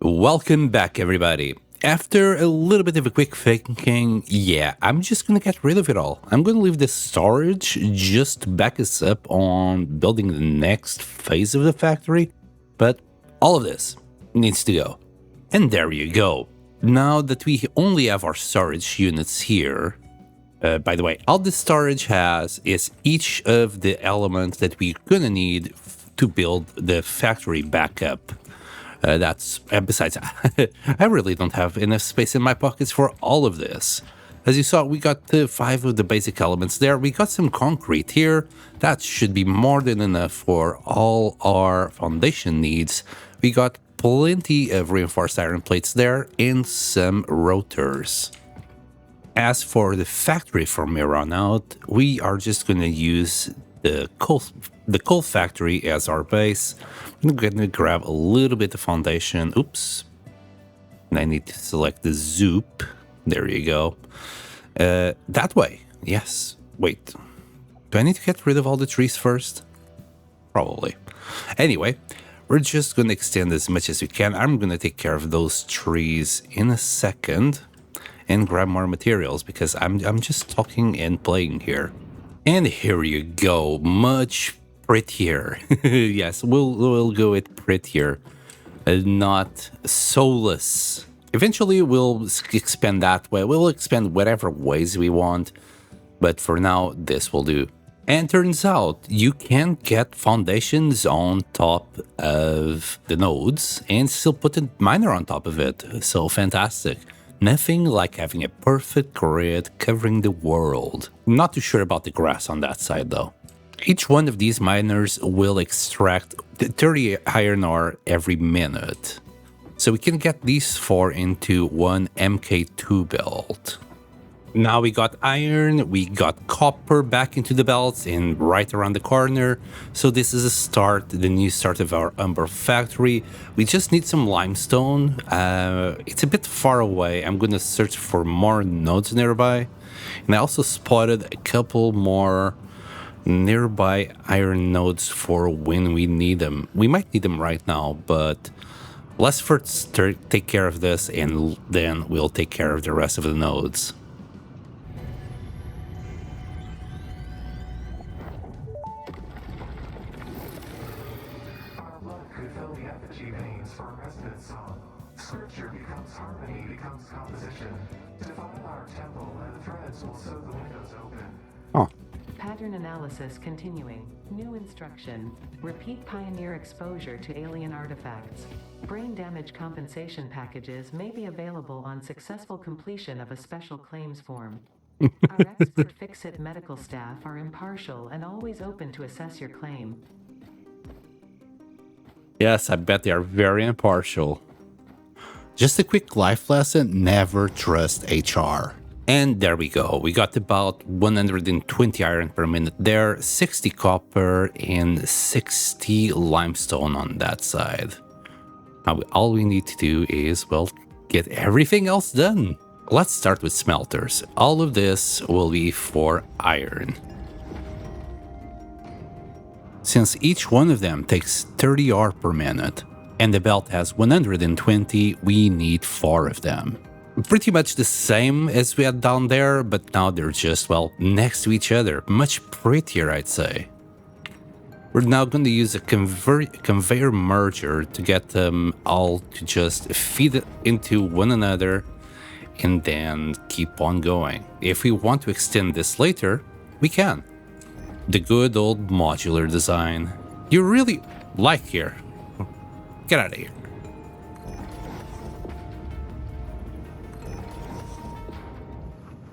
Welcome back, everybody. After a little bit of a quick thinking, I'm just gonna get rid of it all. I'm gonna leave the storage just to back us up on building the next phase of the factory, but all of this needs to go. And there you go. Now that we only have our storage units here, by the way, all the storage has is each of the elements that we're gonna need to build the factory back up. Besides, I really don't have enough space in my pockets for all of this. As you saw, we got the 5 of the basic elements there. We got some concrete here. That should be more than enough for all our foundation needs. We got plenty of reinforced iron plates there and some rotors. As for the factory from here on out, we are just going to use the coal factory as our base. I'm going to grab a little bit of foundation. Oops. And I need to select the zoop. There you go. That way. Yes. Wait. Do I need to get rid of all the trees first? Probably. Anyway, we're just going to extend as much as we can. I'm going to take care of those trees in a second and grab more materials because I'm just talking and playing here. And here you go. Much prettier. Yes, we'll go with prettier, not soulless. Eventually, we'll expand that way. We'll expand whatever ways we want, but for now, this will do. And turns out you can get foundations on top of the nodes and still put a miner on top of it. So fantastic. Nothing like having a perfect grid covering the world. Not too sure about the grass on that side though. Each one of these miners will extract 30 iron ore every minute. So we can get these 4 into one MK2 belt. Now we got iron, we got copper back into the belts and right around the corner. So this is the new start of our Umber factory. We just need some limestone. It's a bit far away. I'm gonna search for more nodes nearby. And I also spotted a couple more nearby iron nodes for when we need them. We might need them right now, but let's first take care of this and then we'll take care of the rest of the nodes. Scripture becomes harmony, becomes composition. Defile our temple, and the threads will sew the windows open. Oh. Pattern analysis continuing. New instruction. Repeat pioneer exposure to alien artifacts. Brain damage compensation packages may be available on successful completion of a special claims form. Our expert Fix-It medical staff are impartial and always open to assess your claim. Yes, I bet they are very impartial. Just a quick life lesson, never trust HR. And there we go, we got about 120 iron per minute there, 60 copper and 60 limestone on that side. Now all we need to do is, well, get everything else done. Let's start with smelters. All of this will be for iron. Since each one of them takes 30 ore per minute, and the belt has 120, we need 4 of them. Pretty much the same as we had down there, but now they're just, well, next to each other. Much prettier, I'd say. We're now going to use a conveyor merger to get them all to just feed into one another and then keep on going. If we want to extend this later, we can. The good old modular design. You really like here. Get out of here.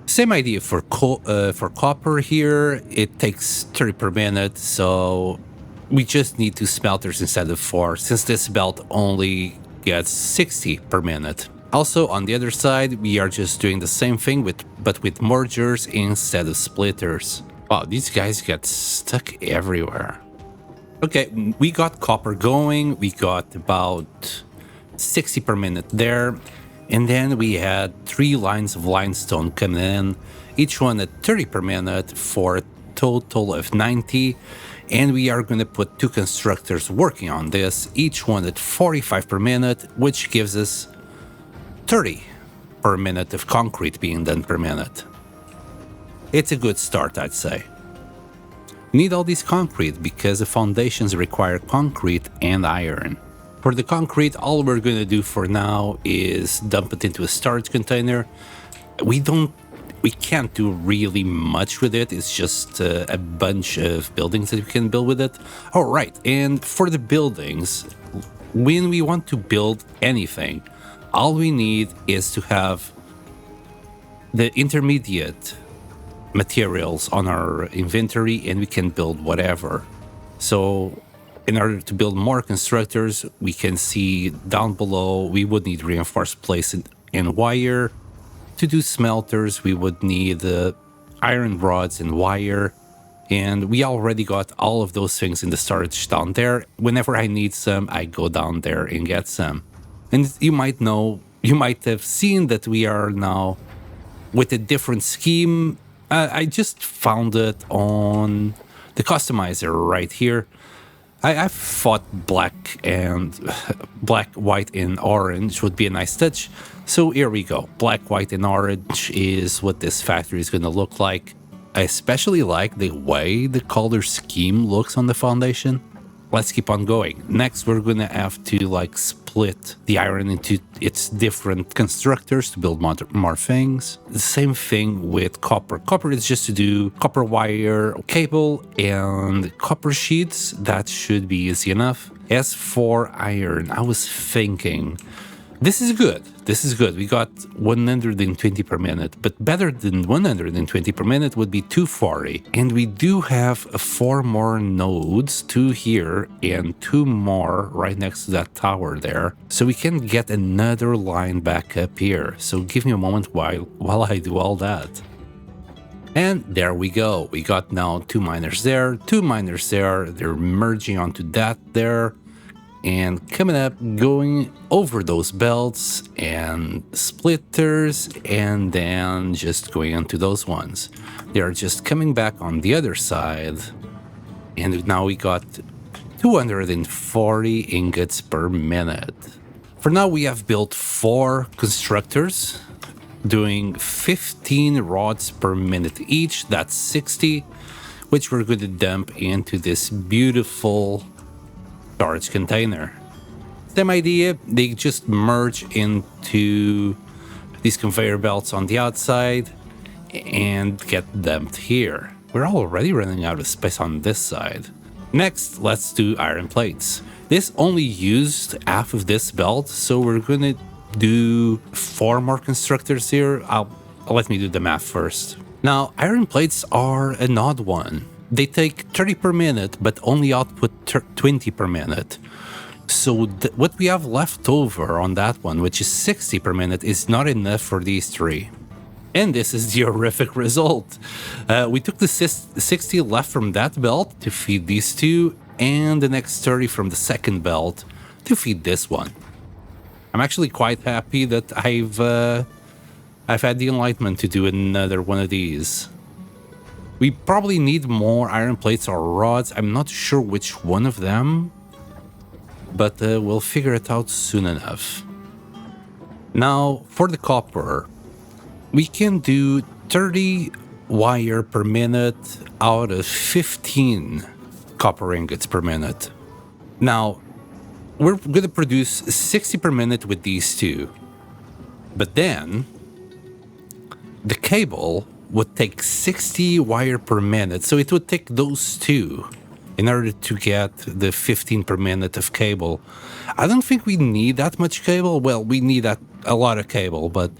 Same idea for copper here. It takes 30 per minute, so we just need 2 smelters instead of 4, since this belt only gets 60 per minute. Also, on the other side, we are just doing the same thing, but with mergers instead of splitters. Wow, these guys get stuck everywhere. Okay, we got copper going, we got about 60 per minute there, and then we had 3 lines of limestone coming in, each one at 30 per minute for a total of 90, And we are going to put 2 constructors working on this, each one at 45 per minute, which gives us 30 per minute of concrete being done per minute. It's a good start, I'd say. Need all this concrete because the foundations require concrete and iron. For the concrete, all we're going to do for now is dump it into a storage container. We can't do really much with it. It's just a bunch of buildings that we can build with it. All right, and for the buildings, when we want to build anything, all we need is to have the intermediate materials on our inventory and we can build whatever. So in order to build more constructors, we can see down below we would need reinforced plates and wire. To do smelters, we would need iron rods and wire. And we already got all of those things in the storage down there. Whenever I need some, I go down there and get some. And you might have seen that we are now with a different scheme. I just found it on the customizer right here. I thought black, white, and orange would be a nice touch. So here we go. Black, white, and orange is what this factory is going to look like. I especially like the way the color scheme looks on the foundation. Let's keep on going. Next, we're going to have to split the iron into its different constructors to build more things. The same thing with copper. Copper is just to do copper wire, cable, and copper sheets. That should be easy enough. As for iron, I was thinking, this is good. We got 120 per minute, but better than 120 per minute would be 240. And we do have 4 more nodes, 2 here and 2 more right next to that tower there. So we can get another line back up here. So give me a moment while I do all that. And there we go. We got now 2 miners there, 2 miners there. They're merging onto that there. And coming up, going over those belts and splitters, and then just going onto those ones. They are just coming back on the other side. And now we got 240 ingots per minute. For now, we have built 4 constructors, doing 15 rods per minute each. That's 60, which we're going to dump into this beautiful storage container. Same idea, they just merge into these conveyor belts on the outside and get dumped here. We're already running out of space on this side. Next, let's do iron plates. This only used half of this belt, so we're gonna do 4 more constructors here. Let me do the math first. Now, iron plates are an odd one. They take 30 per minute, but only output 20 per minute. So what we have left over on that one, which is 60 per minute, is not enough for these 3. And this is the horrific result. We took the 60 left from that belt to feed these 2, and the next 30 from the second belt to feed this one. I'm actually quite happy that I've had the enlightenment to do another one of these. We probably need more iron plates or rods. I'm not sure which one of them, but we'll figure it out soon enough. Now, for the copper, we can do 30 wire per minute out of 15 copper ingots per minute. Now, we're going to produce 60 per minute with these 2, but then the cable would take 60 wire per minute, so it would take those 2 in order to get the 15 per minute of cable. I don't think we need that much cable. Well, we need a lot of cable, but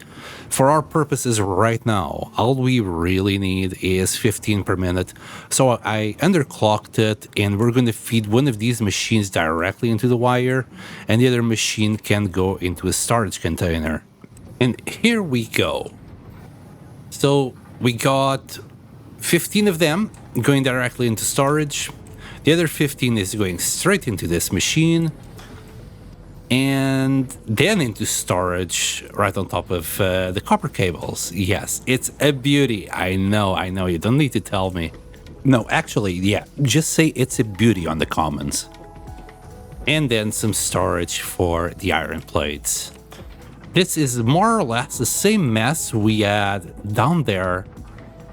for our purposes right now, all we really need is 15 per minute. So I underclocked it, and we're going to feed one of these machines directly into the wire, and the other machine can go into a storage container. And here we go. So we got 15 of them going directly into storage. The other 15 is going straight into this machine and then into storage right on top of the copper cables. Yes, it's a beauty. I know, you don't need to tell me. No, actually, yeah, just say it's a beauty on the comments. And then some storage for the iron plates. This is more or less the same mess we had down there,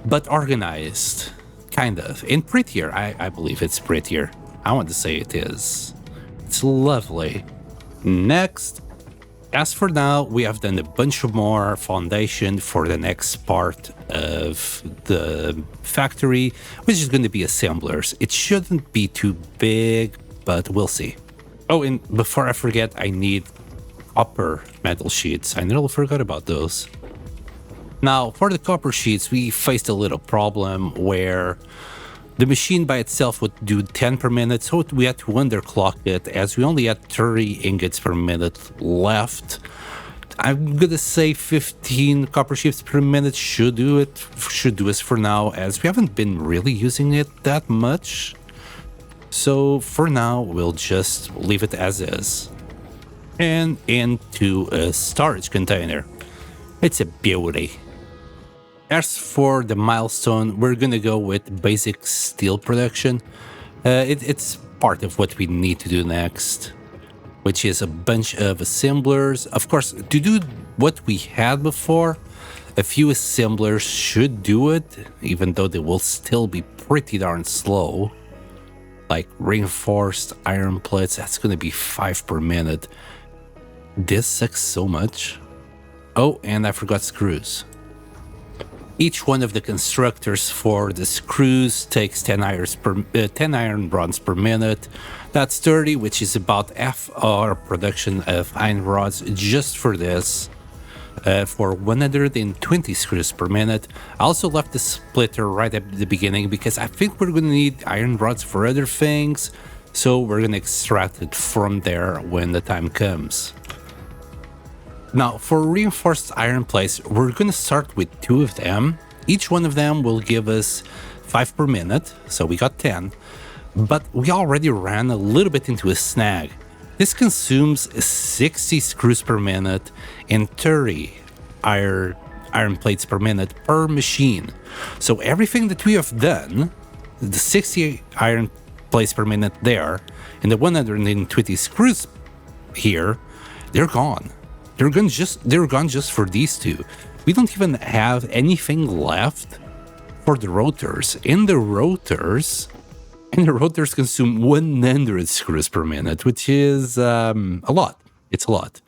but organized, kind of, and prettier. I believe it's prettier. I want to say it is. It's lovely. Next, as for now, we have done a bunch of more foundation for the next part of the factory, which is going to be assemblers. It shouldn't be too big, but we'll see. Oh, and before I forget, I need copper metal sheets. I nearly forgot about those. Now, for the copper sheets, we faced a little problem where the machine by itself would do 10 per minute, so we had to underclock it as we only had 30 ingots per minute left. I'm gonna say 15 copper sheets per minute should do us for now, as we haven't been really using it that much. So for now, we'll just leave it as is. And into a storage container. It's a beauty. As for the milestone, we're gonna go with basic steel production. It's part of what we need to do next, which is a bunch of assemblers. Of course, to do what we had before, a few assemblers should do it, even though they will still be pretty darn slow. Like reinforced iron plates, that's gonna be 5 per minute. This sucks so much. Oh, and I forgot screws. Each one of the constructors for the screws takes 10 iron rods per minute. That's 30, which is about half our production of iron rods just for this. For 120 screws per minute. I also left the splitter right at the beginning because I think we're going to need iron rods for other things, so we're going to extract it from there when the time comes. Now, for reinforced iron plates, we're going to start with 2 of them. Each one of them will give us 5 per minute, so we got 10, but we already ran a little bit into a snag. This consumes 60 screws per minute and 30 iron plates per minute per machine. So everything that we have done, the 60 iron plates per minute there, and the 120 screws here, they're gone. They're gone just for these two. We don't even have anything left for the rotors. And the rotors consume 100 screws per minute, which is a lot. It's a lot.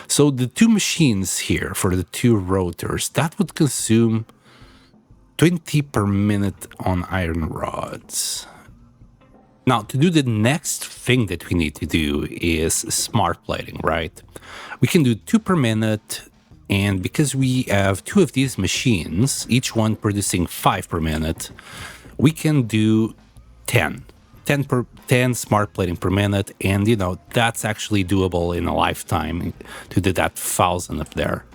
So the 2 machines here for the 2 rotors, that would consume 20 per minute on iron rods. Now, to do the next thing that we need to do is smart plating, right? We can do 2 per minute, and because we have 2 of these machines, each one producing 5 per minute, we can do 10 smart plating per minute, and that's actually doable in a lifetime to do that 1,000 up there.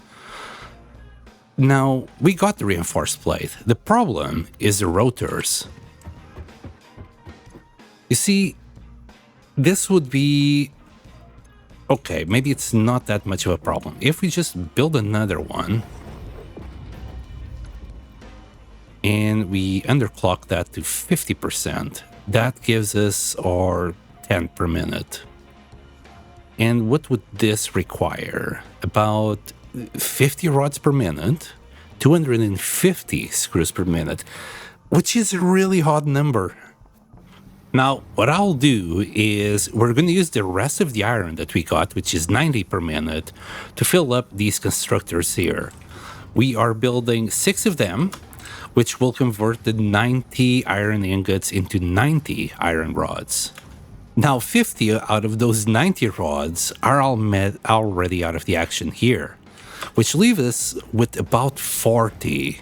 Now, we got the reinforced plate. The problem is the rotors. You see, this would be... Okay, maybe it's not that much of a problem. If we just build another one and we underclock that to 50%, that gives us our 10 per minute. And what would this require? About 50 rods per minute, 250 screws per minute, which is a really odd number. Now, what I'll do is we're going to use the rest of the iron that we got, which is 90 per minute, to fill up these constructors here. We are building 6 of them, which will convert the 90 iron ingots into 90 iron rods. Now, 50 out of those 90 rods are already out of the action here, which leaves us with about 40.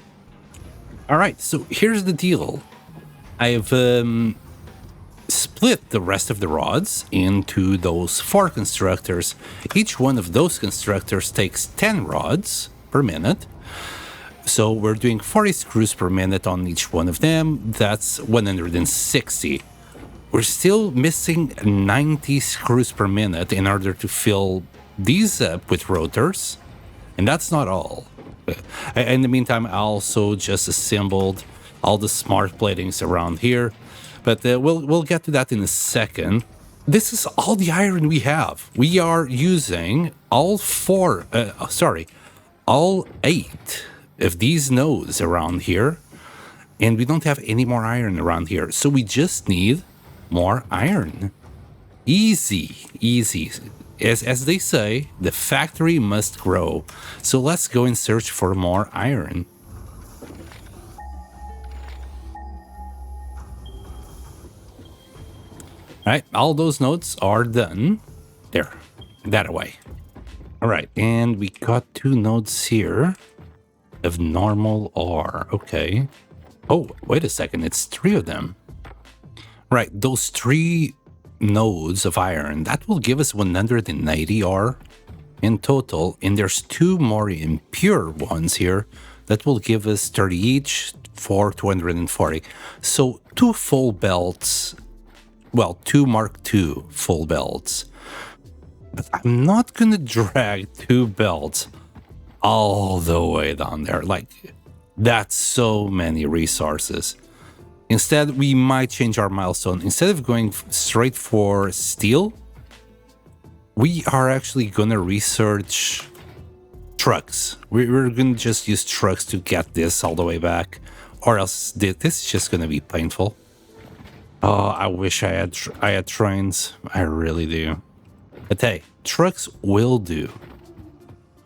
All right, so here's the deal. I've split the rest of the rods into those 4 constructors. Each one of those constructors takes 10 rods per minute. So we're doing 40 screws per minute on each one of them. That's 160. We're still missing 90 screws per minute in order to fill these up with rotors. And that's not all. In the meantime, I also just assembled all the smart platings around here. But we'll get to that in a second. This is all the iron we have. We are using all all 8 of these nodes around here, and we don't have any more iron around here. So we just need more iron. Easy, easy. As they say, the factory must grow. So let's go and search for more iron. All right, all those nodes are done. There, that away. All right, and we got 2 nodes here of normal ore. Okay. Oh, wait a second, it's 3 of them. Right, those 3 nodes of iron, that will give us 190 ore in total, and there's 2 more impure ones here that will give us 30 each for 240. So 2 full belts, well, 2 Mark II full belts. But I'm not gonna drag 2 belts all the way down there. Like, that's so many resources. Instead, we might change our milestone. Instead of going straight for steel, we are actually gonna research trucks. We're gonna just use trucks to get this all the way back, or else this is just gonna be painful. Oh, I wish I had trains. I really do. But hey, trucks will do.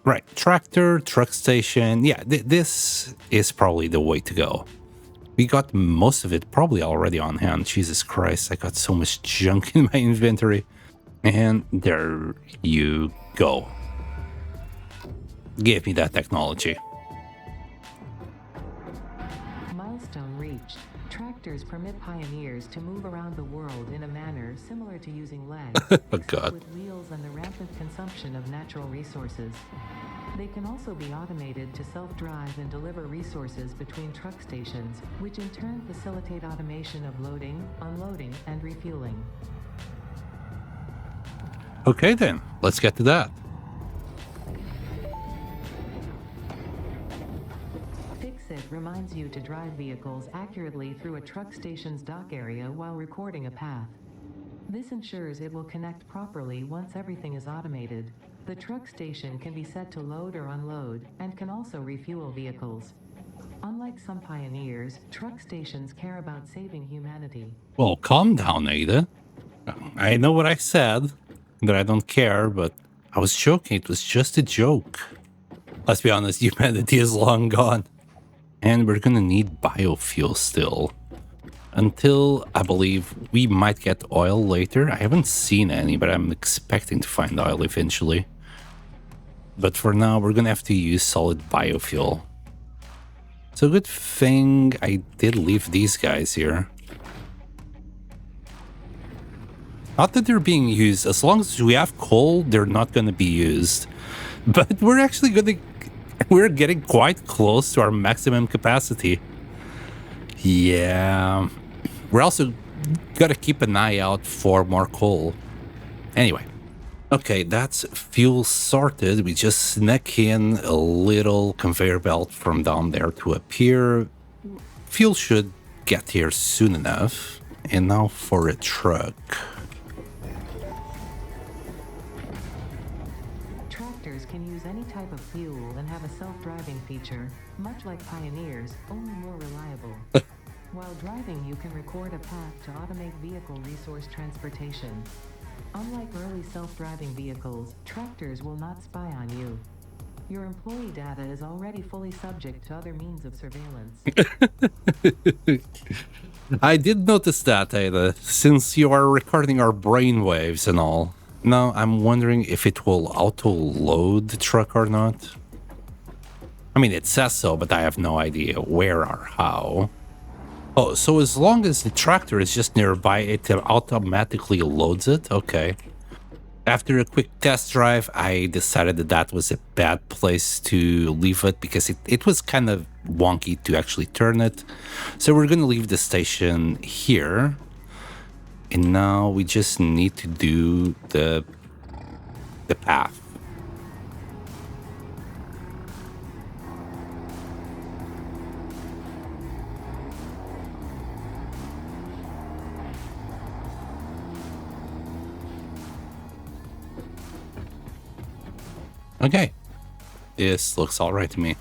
Right, tractor, truck station. Yeah, this is probably the way to go. We got most of it probably already on hand. Jesus Christ, I got so much junk in my inventory. And there you go. Give me that technology. Milestone reached. Tractors permit pioneers to move around the world in a manner similar to using legs, Oh God. with wheels and the rampant consumption of natural resources. They can also be automated to self-drive and deliver resources between truck stations, which in turn facilitate automation of loading, unloading, and refueling. Okay then, let's get to that. Fix-It reminds you to drive vehicles accurately through a truck station's dock area while recording a path. This ensures it will connect properly once everything is automated. The truck station can be set to load or unload, and can also refuel vehicles. Unlike some pioneers, truck stations care about saving humanity. Well, calm down, Ada. I know what I said, that I don't care, but I was joking. It was just a joke. Let's be honest, humanity is long gone. And we're gonna need biofuel still. Until, I believe, we might get oil later. I haven't seen any, but I'm expecting to find oil eventually. But for now, we're gonna have to use solid biofuel. So good thing I did leave these guys here. Not that they're being used. As long as we have coal, they're not gonna be used. But we're actually we're getting quite close to our maximum capacity. Yeah. We're also gotta keep an eye out for more coal. Anyway. Okay, that's fuel sorted. We just snuck in a little conveyor belt from down there to up here. Fuel should get here soon enough. And now for a truck. Tractors can use any type of fuel and have a self-driving feature, much like pioneers, only more reliable. While driving, you can record a path to automate vehicle resource transportation. Unlike early self-driving vehicles, tractors will not spy on you. Your employee data is already fully subject to other means of surveillance. I did notice that, Ada, since you are recording our brainwaves and all. Now, I'm wondering if it will auto-load the truck or not. I mean, it says so, but I have no idea where or how. Oh, so as long as the tractor is just nearby, it automatically loads it? Okay. After a quick test drive, I decided that that was a bad place to leave it because it was kind of wonky to actually turn it. So we're going to leave the station here. And now we just need to do the path. Okay. This looks all right to me.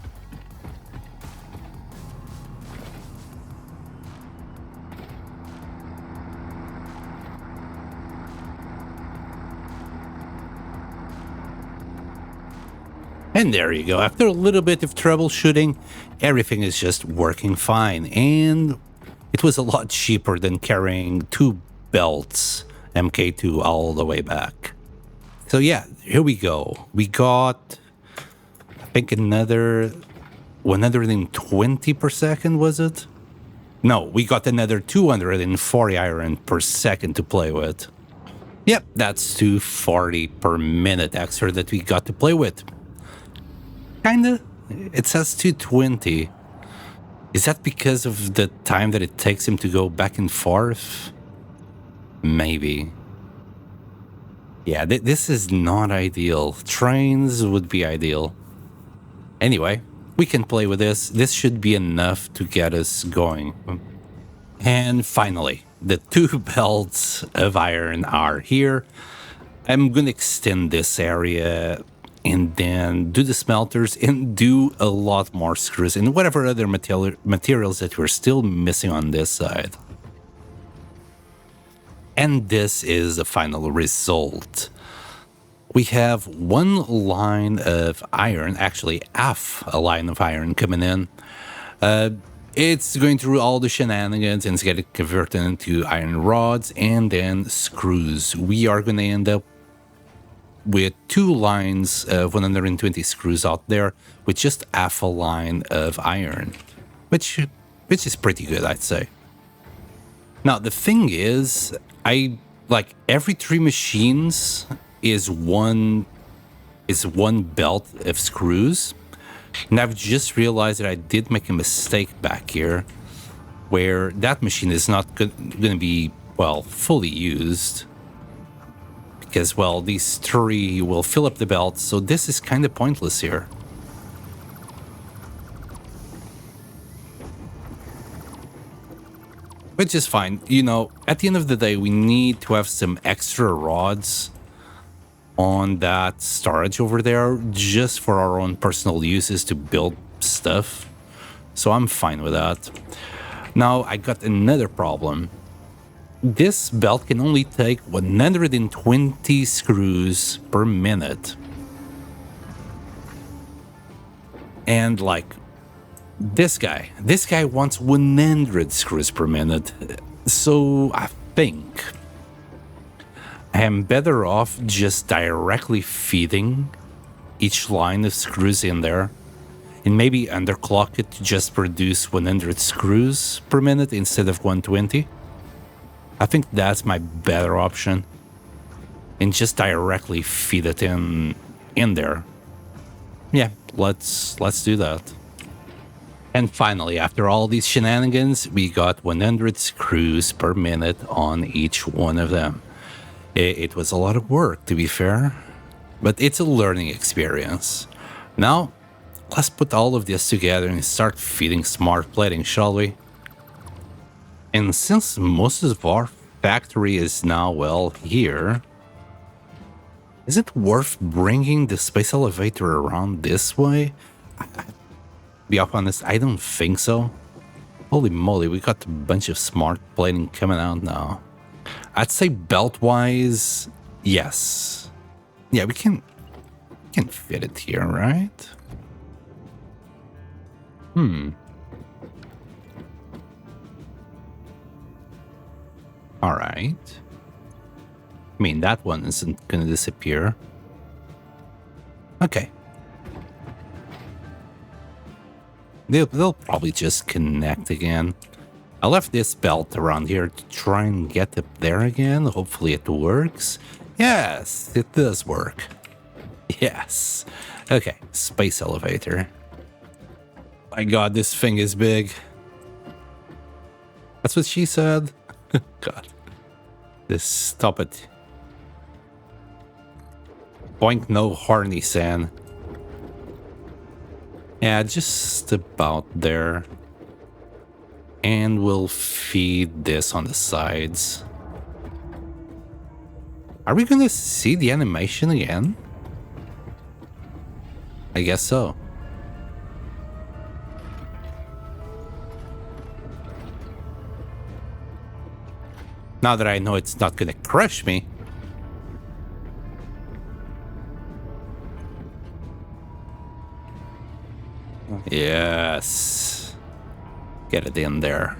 And there you go. After a little bit of troubleshooting, everything is just working fine. And it was a lot cheaper than carrying 2 belts MK2 all the way back. So yeah, here we go. We got, I think, another 120 per second, was it? No, we got another 240 iron per second to play with. Yep, that's 240 per minute extra that we got to play with. Kinda. It says 220. Is that because of the time that it takes him to go back and forth? Maybe. Yeah, this is not ideal. Trains would be ideal. Anyway, we can play with this. This should be enough to get us going. And finally, the 2 belts of iron are here. I'm gonna extend this area and then do the smelters and do a lot more screws and whatever other materials that we're still missing on this side. And this is the final result. We have 1 line of iron, actually half a line of iron coming in. It's going through all the shenanigans and it's getting converted into iron rods and then screws. We are going to end up with 2 lines of 120 screws out there with just half a line of iron, which is pretty good, I'd say. Now, the thing is, like every 3 machines is one belt of screws. And I've just realized that I did make a mistake back here where that machine is not going to be, well, fully used. Because, well, these 3 will fill up the belt, so this is kind of pointless here. Which is fine. You know, at the end of the day, we need to have some extra rods on that storage over there just for our own personal uses to build stuff. So I'm fine with that. Now, I got another problem. This belt can only take 120 screws per minute. And like this guy wants 100 screws per minute. So I think I am better off just directly feeding each line of screws in there and maybe underclock it to just produce 100 screws per minute instead of 120. I think that's my better option. And just directly feed it in there. Yeah, let's do that. And finally, after all these shenanigans, we got 100 screws per minute on each one of them. It was a lot of work, to be fair, but it's a learning experience. Now, let's put all of this together and start feeding smart plating, shall we? And since most of our factory is now, well, here, is it worth bringing the space elevator around this way? Be honest, I don't think so. Holy moly, we got a bunch of smart plating coming out now. I'd say belt-wise, yes. Yeah, we can fit it here, right? All right. I mean, that one isn't going to disappear. Okay. They'll probably just connect again. I left this belt around here to try and get up there again. Hopefully it works. Yes, it does work. Yes. Okay, space elevator. My god, this thing is big. That's what she said. God. Just stop it. Boink no horny san. Yeah, just about there. And we'll feed this on the sides. Are we gonna see the animation again? I guess so. Now that I know it's not gonna crush me. Yes. Get it in there.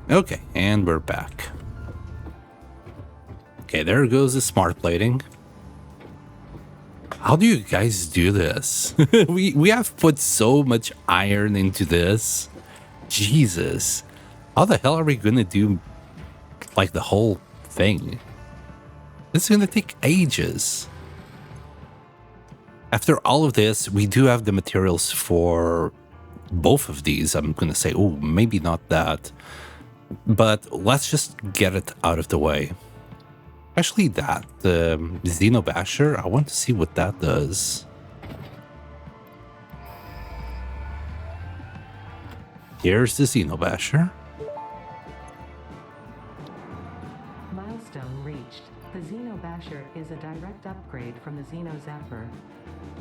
Okay, and we're back. Okay, there goes the smart plating. How do you guys do this? we have put so much iron into this. Jesus. How the hell are we gonna do like the whole thing? It's gonna take ages. After all of this, we do have the materials for both of these. I'm gonna say, oh, maybe not that. But let's just get it out of the way. Especially that, the Xenobasher, I want to see what that does. Here's the Xenobasher. Milestone reached. The Xenobasher is a direct upgrade from the Xenozapper.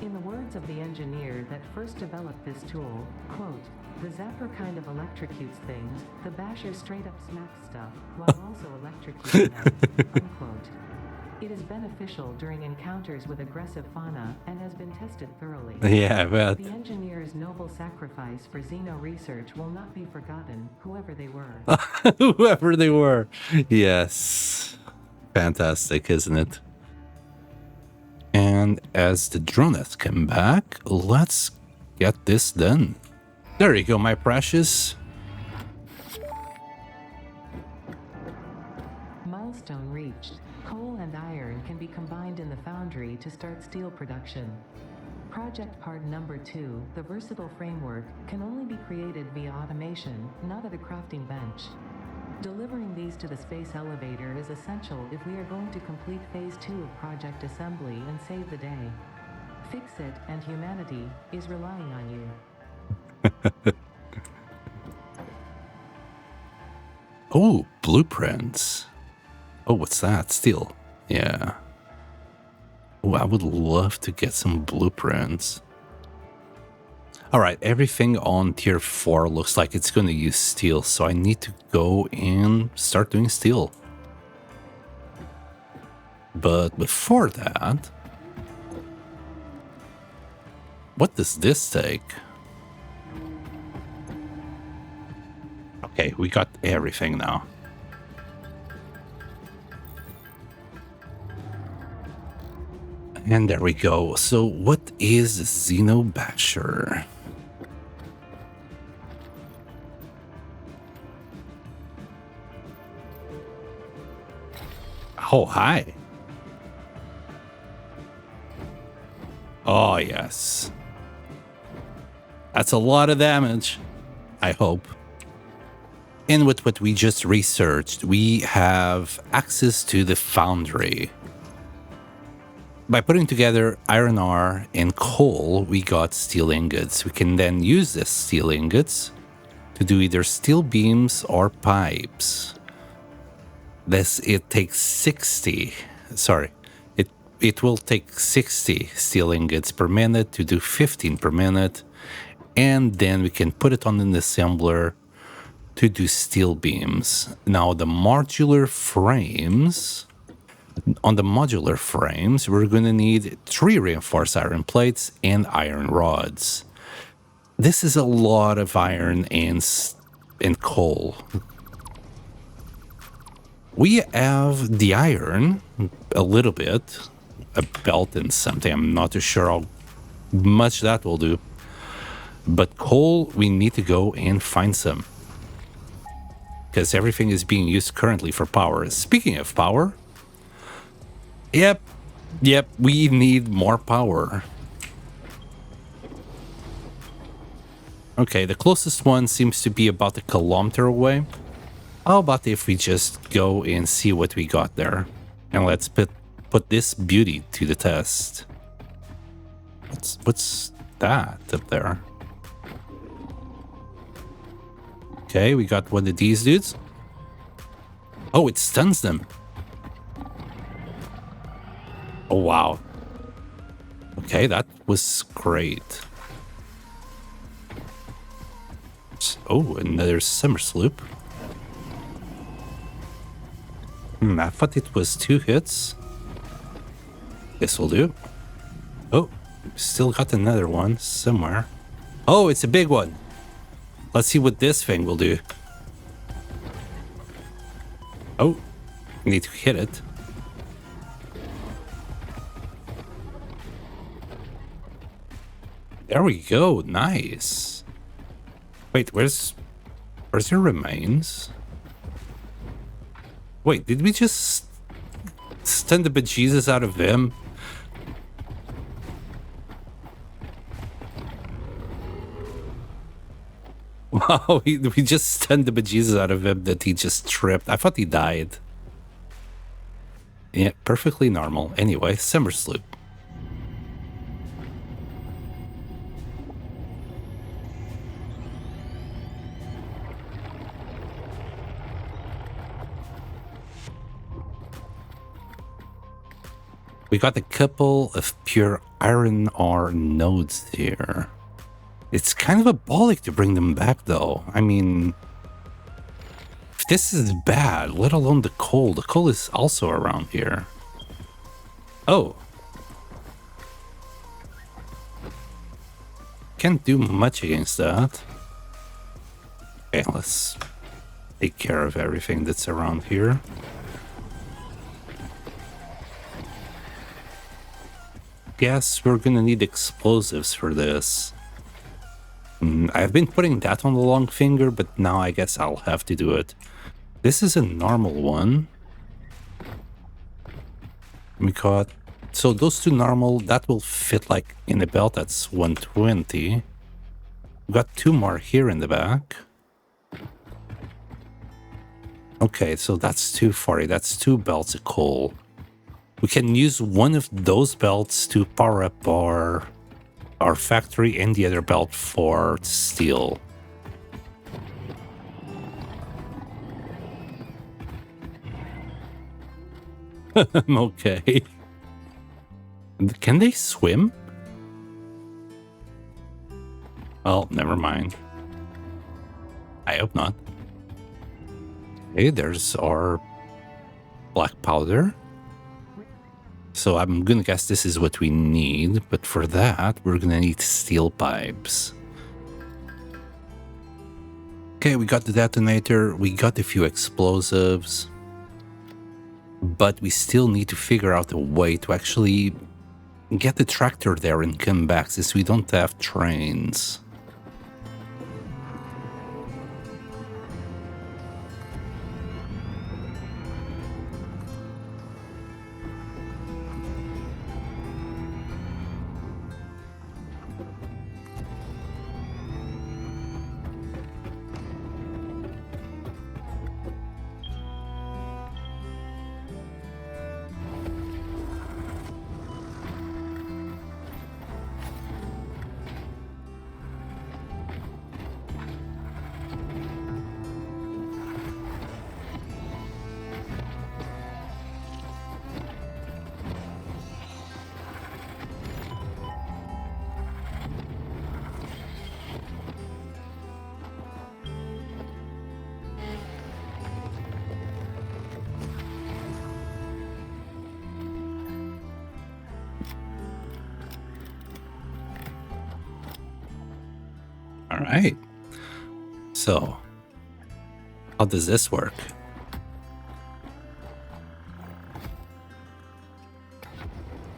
In the words of the engineer that first developed this tool, quote, "The zapper kind of electrocutes things, the basher straight up smacks stuff, while also electrocuting them," unquote. It is beneficial during encounters with aggressive fauna and has been tested thoroughly. Yeah, but The engineer's noble sacrifice for Xeno research will not be forgotten, whoever they were. whoever they were. Yes. Fantastic, isn't it? And as the dronettes come back, let's get this done. There you go, my precious. Milestone reached. Coal and iron can be combined in the foundry to start steel production. Project part number 2, the versatile framework, can only be created via automation, not at a crafting bench. Delivering these to the space elevator is essential if we are going to complete phase 2 of project assembly and save the day. Fix it, and humanity is relying on you. Oh, blueprints. Oh, what's that? Steel. Yeah. Oh, I would love to get some blueprints. All right, everything on tier 4 looks like it's going to use steel, so I need to go and start doing steel. But before that, what does this take? Okay, we got everything now. And there we go. So what is Xenobasher? Oh, hi. Oh, yes. That's a lot of damage, I hope. And with what we just researched, we have access to the foundry. By putting together iron ore and coal, we got steel ingots. We can then use this steel ingots to do either steel beams or pipes. It takes 60. Sorry, it will take 60 steel ingots per minute to do 15 per minute, and then we can put it on an assembler to do steel beams. Now the modular frames. On the modular frames, we're going to need 3 reinforced iron plates and iron rods. This is a lot of iron and coal. We have the iron, a little bit, a belt and something. I'm not too sure how much that will do. But coal, we need to go and find some. Because everything is being used currently for power. Speaking of power, Yep, we need more power. Okay, the closest one seems to be about a kilometer away. How about if we just go and see what we got there? And let's put this beauty to the test. What's that? that up there. Okay, we got one of these dudes. Oh, it stuns them. Oh, wow. Okay, that was great. Oh, another summer sloop. I thought it was 2 hits. This will do. Oh, still got another one somewhere. Oh, it's a big one. Let's see what this thing will do. Oh, I need to hit it. There we go. Nice. Wait, where's your remains? Wait, did we just stun the bejesus out of him? Wow, we just stunned the bejesus out of him that he just tripped. I thought he died. Yeah, perfectly normal. Anyway, summer sloop. We got a couple of pure iron ore nodes here. It's kind of abolic to bring them back, though. I mean, if this is bad, let alone the coal. The coal is also around here. Oh. Can't do much against that. Okay, let's take care of everything that's around here. Guess we're gonna need explosives for this. I've been putting that on the long finger, but now I guess I'll have to do it. This is a normal one. We got... So those two normal, that will fit like in the belt, that's 120. We got 2 more here in the back. Okay, so that's 240, that's 2 belts of coal. We can use one of those belts to power up our factory and the other belt for steel. Okay. Can they swim? Well, never mind. I hope not. Okay, there's our black powder. So I'm gonna guess this is what we need, but for that, we're gonna need steel pipes. Okay, we got the detonator, we got a few explosives, but we still need to figure out a way to actually get the tractor there and come back, since we don't have trains. All right. So, how does this work?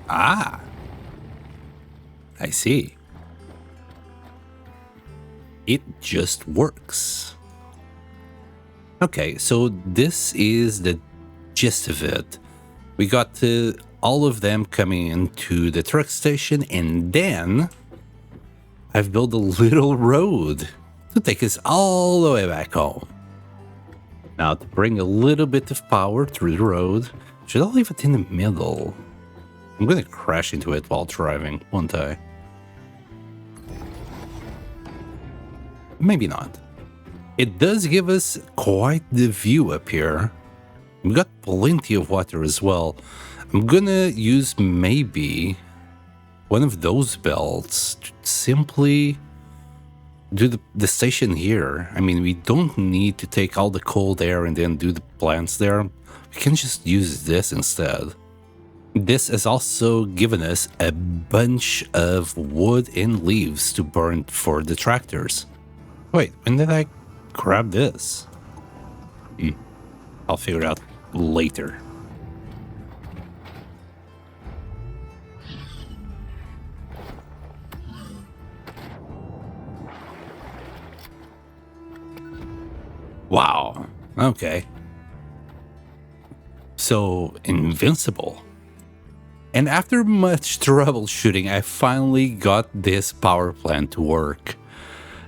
Ah, I see. It just works. Okay, so this is the gist of it. We got all of them coming into the truck station, and then I've built a little road to take us all the way back home. Now, to bring a little bit of power through the road, should I leave it in the middle? I'm gonna crash into it while driving, won't I? maybe not. It does give us quite the view up here. We got plenty of water as well. I'm gonna use maybe one of those belts to simply do the station here. I mean, we don't need to take all the cold air and then do the plants there. We can just use this instead. This has also given us a bunch of wood and leaves to burn for the tractors. Wait, when did I grab this? I'll figure it out later. Wow. Okay. So, invincible. And after much troubleshooting, I finally got this power plant to work.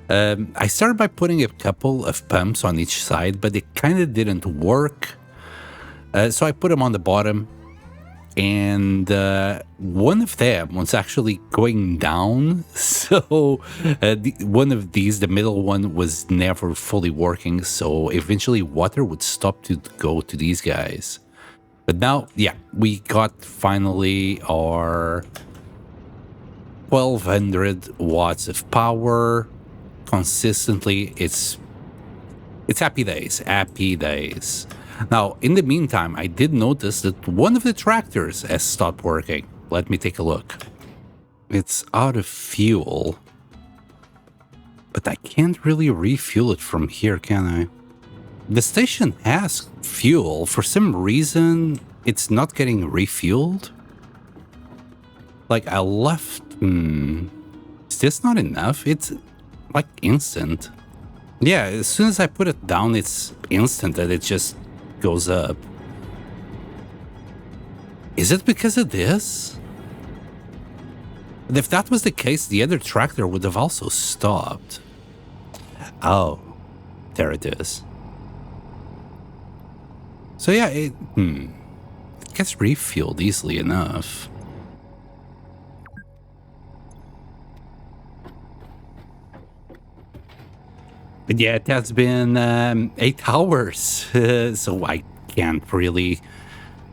I started by putting a couple of pumps on each side, but it kind of didn't work. So I put them on the bottom, and one of them was actually going down. So one of these, the middle one, was never fully working. So eventually water would stop to go to these guys. But now, yeah, we got finally our 1200 watts of power consistently. It's happy days, happy days. Now, in the meantime, I did notice that one of the tractors has stopped working. Let me take a look. It's out of fuel, but I can't really refuel it from here, can I? The station has fuel. For some reason, it's not getting refueled. Like, I left... Is this not enough? It's like instant. Yeah, as soon as I put it down, it's instant that it just goes up. Is it because of this? If that was the case, the other tractor would have also stopped. Oh, there it is. So yeah, it gets refueled easily enough. But yeah, it has been 8 hours, so I can't really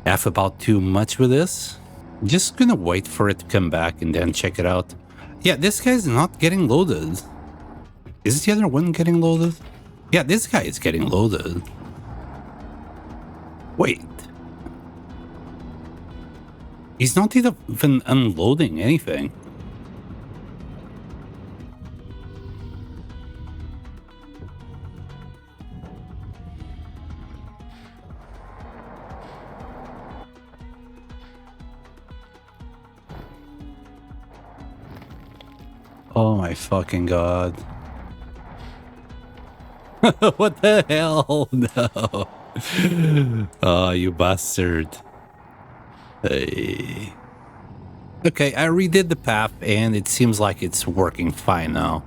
F about too much with this. Just gonna wait for it to come back and then check it out. Yeah, this guy's not getting loaded. Is the other one getting loaded? Yeah, this guy is getting loaded. Wait. He's not even unloading anything. Oh my fucking god. What the hell? No. Oh, you bastard. Hey. Okay, I redid the path and it seems like it's working fine now.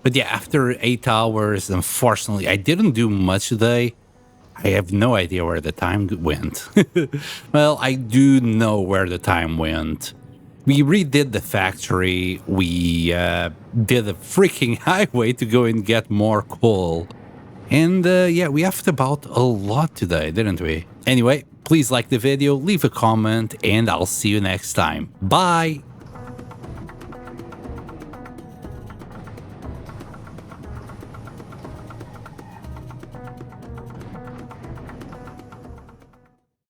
But yeah, after 8 hours, unfortunately, I didn't do much today. I have no idea where the time went. Well, I do know where the time went. We redid the factory. We did a freaking highway to go and get more coal. And yeah, we effed about a lot today, didn't we? Anyway, please like the video, leave a comment, and I'll see you next time. Bye!